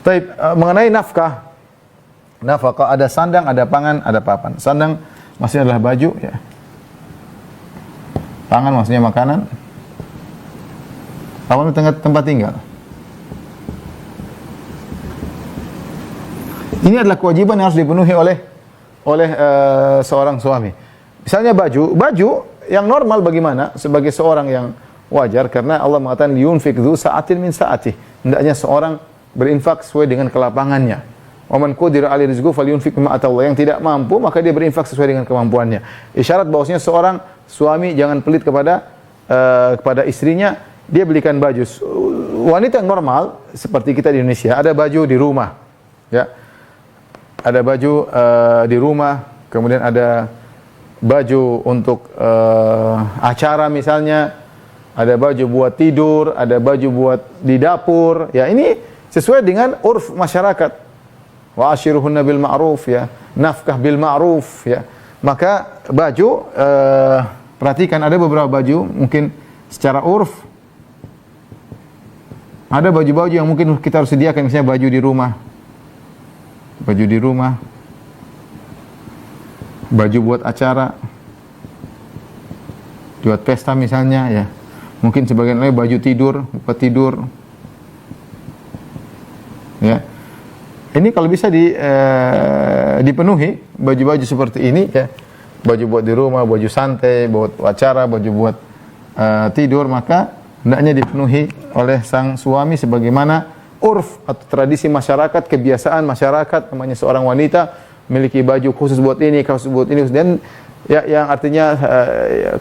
Taib, mengenai nafkah. Nafkah ada sandang, ada pangan, ada papan. Sandang maksudnya adalah baju, ya. Pangan maksudnya makanan. Papan itu tempat tinggal. Ini adalah kewajiban yang harus dipenuhi oleh seorang suami. Misalnya baju yang normal bagaimana sebagai seorang yang wajar, karena Allah mengatakan liyunfik dzu sa'atin min sa'atih. Hendaknya seorang berinfak sesuai dengan kelapangannya. Wa man qudira 'alaihi rizquhu falyunfik mimma ataahu. Yang tidak mampu maka dia berinfak sesuai dengan kemampuannya. Isyarat bahwasanya seorang suami jangan pelit kepada istrinya, dia belikan baju. Wanita yang normal seperti kita di Indonesia, ada baju di rumah, ya. Ada baju di rumah, kemudian ada baju untuk acara misalnya, ada baju buat tidur, ada baju buat di dapur. Ya, ini sesuai dengan urf masyarakat. Wa ashiruhunna bil ma'ruf, ya. Nafkah bil ma'ruf, ya. Maka baju perhatikan, ada beberapa baju mungkin secara urf ada baju-baju yang mungkin kita harus sediakan, misalnya baju di rumah. Baju di rumah. Baju buat acara. Buat pesta misalnya, ya. Mungkin sebagian lain baju tidur, buat tidur. Ya. Ini kalau bisa dipenuhi baju-baju seperti ini, ya. Baju buat di rumah, baju santai, buat acara, baju buat tidur, maka hendaknya dipenuhi oleh sang suami sebagaimana urf atau tradisi masyarakat, kebiasaan masyarakat. Namanya seorang wanita memiliki baju khusus buat ini, khusus buat ini, dan ya, yang artinya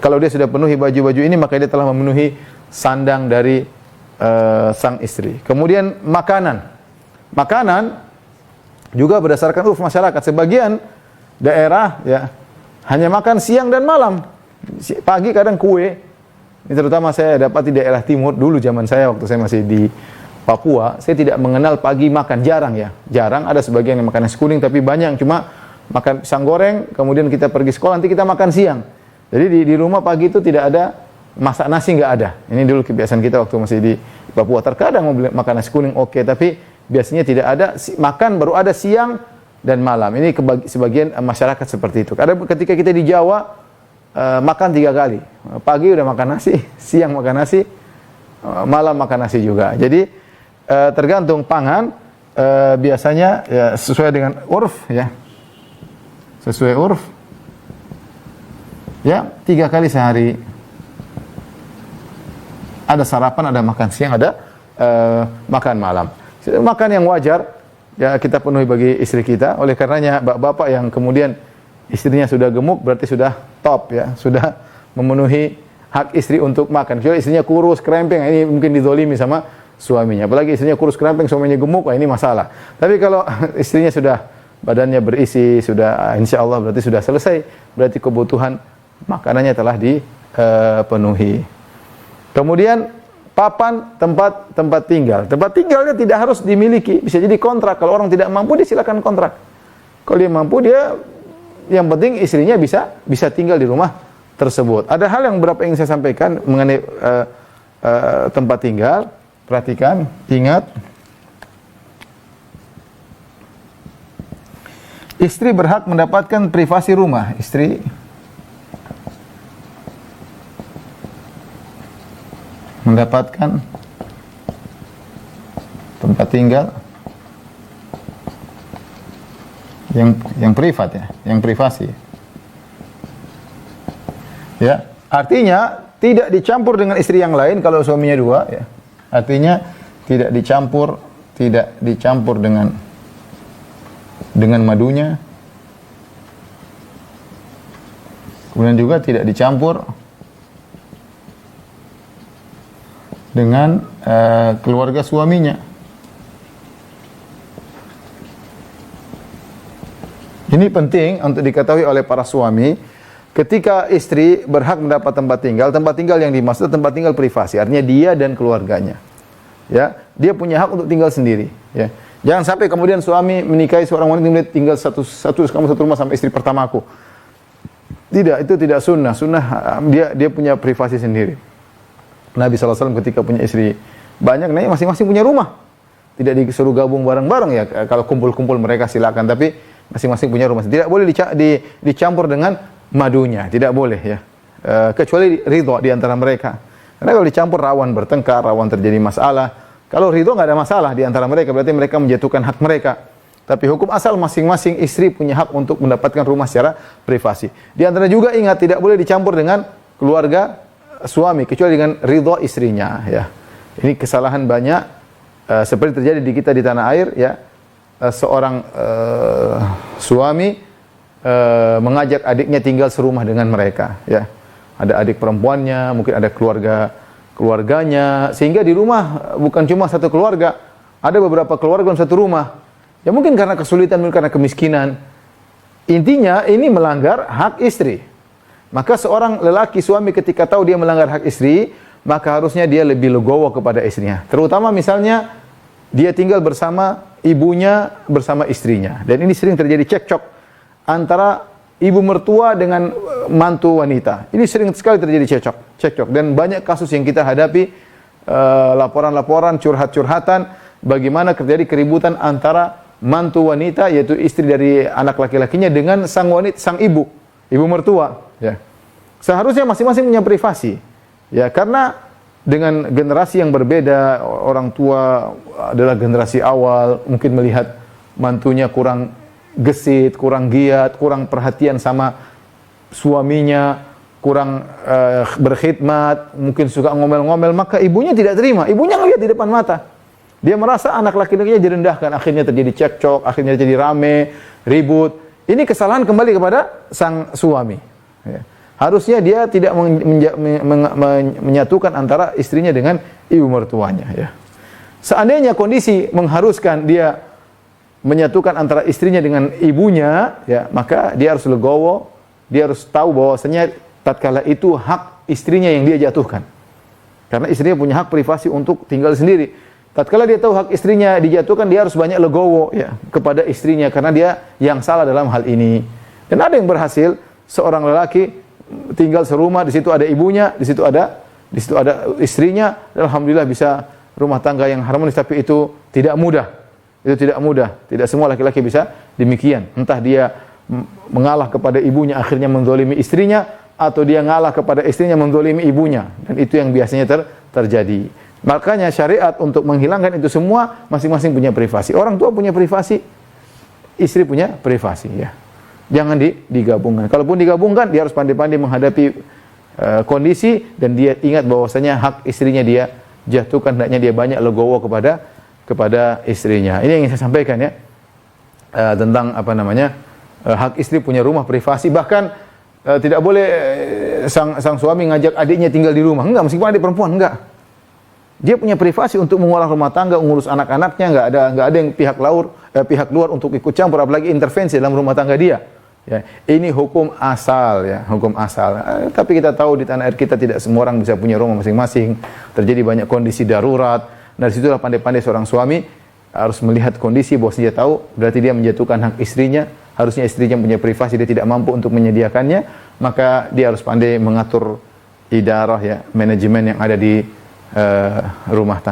kalau dia sudah penuhi baju-baju ini, maka dia telah memenuhi sandang dari sang istri. Kemudian makanan juga berdasarkan urf masyarakat. Sebagian daerah, ya, hanya makan siang dan malam. Pagi kadang kue. Ini terutama saya dapat di daerah timur dulu, zaman saya waktu saya masih di Papua, saya tidak mengenal pagi makan, jarang, ya. Jarang, ada sebagian yang makan nasi kuning, tapi banyak cuma makan pisang goreng, kemudian kita pergi sekolah, nanti kita makan siang. Jadi di rumah pagi itu tidak ada, masak nasi nggak ada. Ini dulu kebiasaan kita waktu masih di Papua. Terkadang mau makan nasi kuning, oke, tapi biasanya tidak ada, makan baru ada siang dan malam. Ini sebagian masyarakat seperti itu. Karena ketika kita di Jawa, makan 3 kali. Pagi udah makan nasi, siang makan nasi, malam makan nasi juga. Jadi tergantung pangan, biasanya ya, sesuai dengan urf, ya. Sesuai urf. Ya, 3 kali sehari. Ada sarapan, ada makan siang, ada makan malam. Makan yang wajar, ya, kita penuhi bagi istri kita. Oleh karenanya bapak-bapak yang kemudian istrinya sudah gemuk, berarti sudah top, ya, sudah memenuhi hak istri untuk makan. Kalau istrinya kurus, krempeng, ini mungkin dizolimi sama suaminya. Apalagi istrinya kurus, krempeng, suaminya gemuk, ini masalah. Tapi kalau istrinya sudah badannya berisi, sudah insya Allah berarti sudah selesai, berarti kebutuhan makanannya telah dipenuhi. Kemudian papan, tempat tinggal. Tempat tinggalnya tidak harus dimiliki, bisa jadi kontrak. Kalau orang tidak mampu, dia silakan kontrak. Kalau dia mampu, dia yang penting istrinya bisa tinggal di rumah tersebut. Ada hal yang beberapa yang saya sampaikan mengenai tempat tinggal. Perhatikan, ingat, istri berhak mendapatkan privasi rumah. Istri mendapatkan tempat tinggal yang privat, ya, yang privasi. Ya, artinya tidak dicampur dengan istri yang lain kalau suaminya 2, ya. Artinya tidak dicampur dengan madunya. Kemudian juga tidak dicampur dengan keluarga suaminya. Ini penting untuk diketahui oleh para suami. Ketika istri berhak mendapat tempat tinggal yang dimaksud tempat tinggal privasi, artinya dia dan keluarganya. Ya, dia punya hak untuk tinggal sendiri. Ya, jangan sampai kemudian suami menikahi seorang wanita tinggal satu rumah sama istri pertamaku. Tidak, itu tidak sunnah. Sunnah dia punya privasi sendiri. Nabi SAW ketika punya istri banyak, masing-masing punya rumah. tidak disuruh gabung bareng-bareng ya. Kalau kumpul-kumpul mereka silakan, tapi masing-masing punya rumah. Tidak boleh dicampur dengan madunya, tidak boleh ya. Kecuali ridho di antara mereka. Karena kalau dicampur rawan bertengkar, rawan terjadi masalah. Kalau ridho nggak ada masalah di antara mereka, berarti mereka menjatuhkan hak mereka. Tapi hukum asal masing-masing istri punya hak untuk mendapatkan rumah secara privasi. Di antara juga ingat tidak boleh dicampur dengan keluarga suami kecuali dengan ridho istrinya ya. Ini kesalahan banyak seperti terjadi di kita di tanah air ya. Seorang suami mengajak adiknya tinggal serumah dengan mereka ya. Ada adik perempuannya, mungkin ada keluarganya, sehingga di rumah bukan cuma satu keluarga, ada beberapa keluarga dalam satu rumah. Ya mungkin karena kesulitan, mungkin karena kemiskinan. Intinya ini melanggar hak istri. Maka seorang lelaki suami ketika tahu dia melanggar hak istri, maka harusnya dia lebih legowo kepada istrinya. Terutama misalnya dia tinggal bersama ibunya bersama istrinya. Dan ini sering terjadi cekcok antara ibu mertua dengan mantu wanita. Ini sering sekali terjadi cekcok. Dan banyak kasus yang kita hadapi, laporan-laporan, curhat-curhatan, bagaimana terjadi keributan antara mantu wanita, yaitu istri dari anak laki-lakinya dengan sang ibu mertua. Ya. Seharusnya masing-masing punya privasi. Ya, karena dengan generasi yang berbeda, orang tua adalah generasi awal, mungkin melihat mantunya kurang gesit, kurang giat, kurang perhatian sama suaminya, kurang berkhidmat, mungkin suka ngomel-ngomel, maka ibunya tidak terima. Ibunya ngelihat di depan mata. Dia merasa anak laki-lakinya direndahkan, akhirnya terjadi cekcok, akhirnya terjadi rame, ribut. Ini kesalahan kembali kepada sang suami. Ya. Harusnya dia tidak menyatukan antara istrinya dengan ibu mertuanya. Ya. Seandainya kondisi mengharuskan dia menyatukan antara istrinya dengan ibunya, ya, maka dia harus legowo, dia harus tahu bahwasanya tatkala itu hak istrinya yang dia jatuhkan. Karena istrinya punya hak privasi untuk tinggal sendiri. Tatkala dia tahu hak istrinya dijatuhkan, dia harus banyak legowo ya kepada istrinya karena dia yang salah dalam hal ini. Dan ada yang berhasil, seorang lelaki tinggal serumah, di situ ada ibunya, di situ ada istrinya, dan alhamdulillah bisa rumah tangga yang harmonis. Tapi itu tidak mudah. Itu tidak mudah. Tidak semua laki-laki bisa demikian. Entah dia mengalah kepada ibunya akhirnya menzalimi istrinya, atau dia ngalah kepada istrinya menzalimi ibunya. Dan itu yang biasanya terjadi. Makanya syariat untuk menghilangkan itu semua, masing-masing punya privasi. Orang tua punya privasi, istri punya privasi ya. Jangan digabungkan. Kalaupun digabungkan, dia harus pandai-pandai menghadapi kondisi, dan dia ingat bahwasanya hak istrinya dia jatuhkan, hendaknya dia banyak legowo kepada istrinya. Ini yang ingin saya sampaikan ya. Tentang hak istri punya rumah privasi. Bahkan tidak boleh sang suami ngajak adiknya tinggal di rumah. Enggak, meskipun adik perempuan, enggak. Dia punya privasi untuk mengolah rumah tangga, ngurus anak-anaknya, enggak ada yang pihak luar untuk ikut campur, apalagi intervensi dalam rumah tangga dia. Ya, ini hukum asal ya, hukum asal. Tapi kita tahu di tanah air kita tidak semua orang bisa punya rumah masing-masing. Terjadi banyak kondisi darurat. Dari situlah pandai-pandai seorang suami harus melihat kondisi bahwa dia tahu berarti dia menjatuhkan hak istrinya. Harusnya istrinya punya privasi, dia tidak mampu untuk menyediakannya, maka dia harus pandai mengatur idarah ya, manajemen yang ada di rumah tangga.